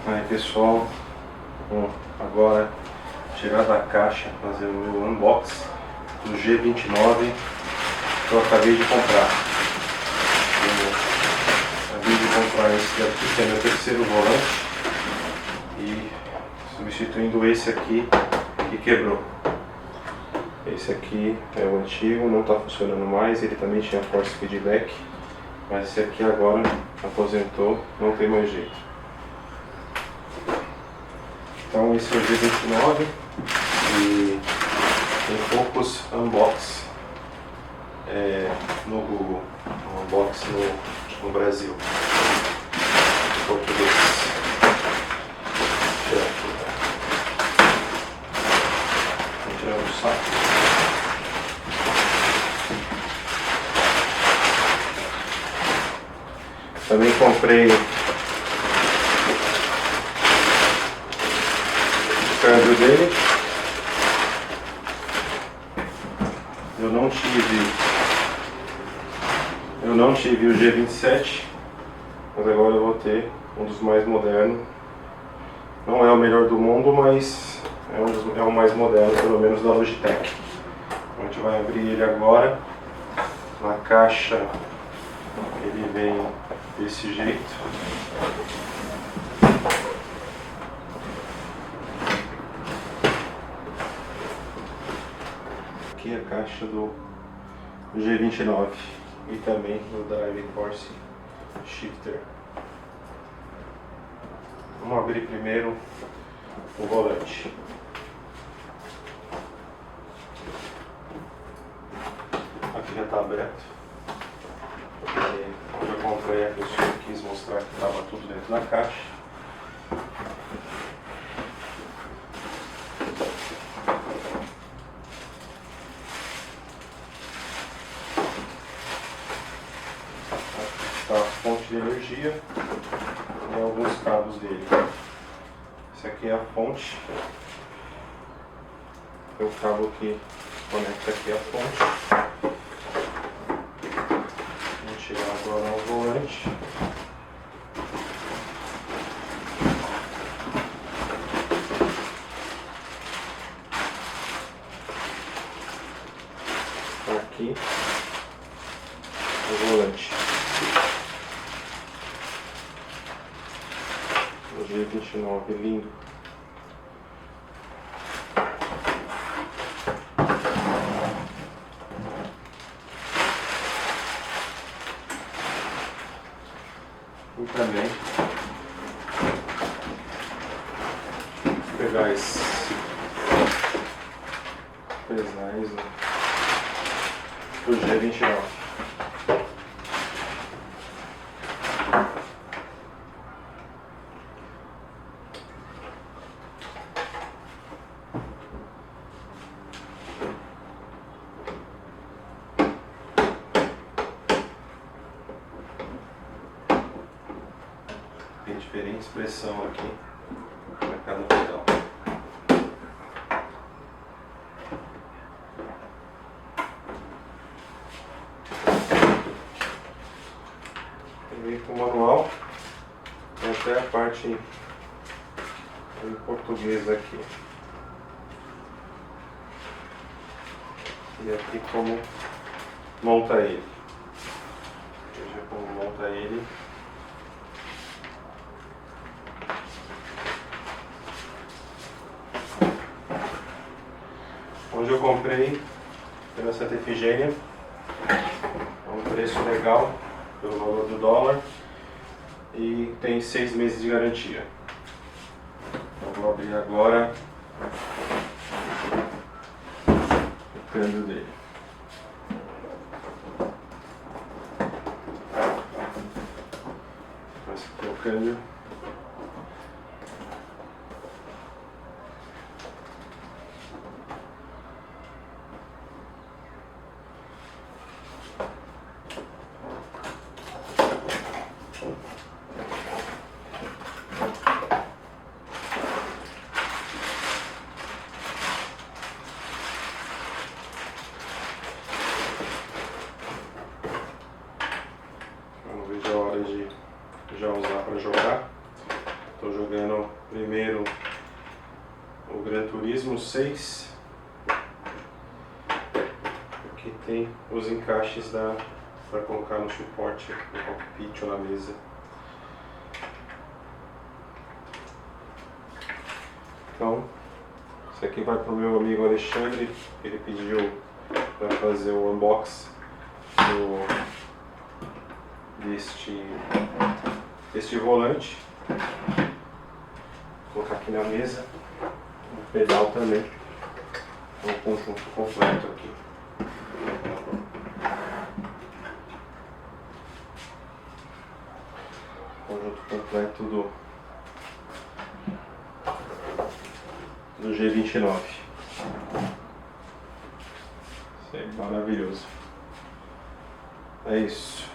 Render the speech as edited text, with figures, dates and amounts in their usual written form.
Aí pessoal, agora tirar da caixa, fazer o meu unboxing do G29 que eu acabei de comprar. Eu acabei de comprar esse aqui, que é meu terceiro volante, e substituindo esse aqui que quebrou. Esse aqui é o antigo, não está funcionando mais, ele também tinha force feedback, mas esse aqui agora aposentou, não tem mais jeito. Então esse é o G29 e tem poucos unbox no Google, unbox no Brasil, em português. Vou tirar aqui, vou tirar do saco. Também comprei câmbio dele. Eu não tive o G27, mas agora eu vou ter um dos mais modernos. Não é o melhor do mundo, mas é o mais moderno, pelo menos da Logitech. A gente vai abrir ele agora. Na caixa ele vem desse jeito. Aqui é a caixa do G29 e também do Driving Force Shifter. Vamos abrir primeiro o volante. Aqui já está aberto. Quando eu comprei aqui, eu quis mostrar que estava tudo dentro da caixa. Está a fonte de energia e alguns cabos dele. Esse aqui é a fonte. Tem o cabo que conecta aqui a fonte. Vou tirar agora o volante. Aqui o volante. O G29 lindo. E também vou pegar esses pesais do G29. Tem diferente pressão aqui para cada pedal. Vem com o manual, tem até a parte em português aqui. E aqui como monta ele. Veja como monta ele. Onde eu comprei pela Santa Efigênia, é um preço legal pelo valor do dólar e tem 6 meses de garantia. Eu vou abrir agora o câmbio dele. Esse aqui é o câmbio. Eu não vejo a hora de já usar para jogar. Estou jogando primeiro o Gran Turismo 6. Aqui tem os encaixes para colocar no suporte do cockpit ou na mesa. Então, isso aqui vai para o meu amigo Alexandre. Ele pediu para fazer o unboxing deste volante. Vou colocar aqui na mesa. O pedal também. É um conjunto completo aqui. Conjunto completo do G29. Isso é maravilhoso. É isso.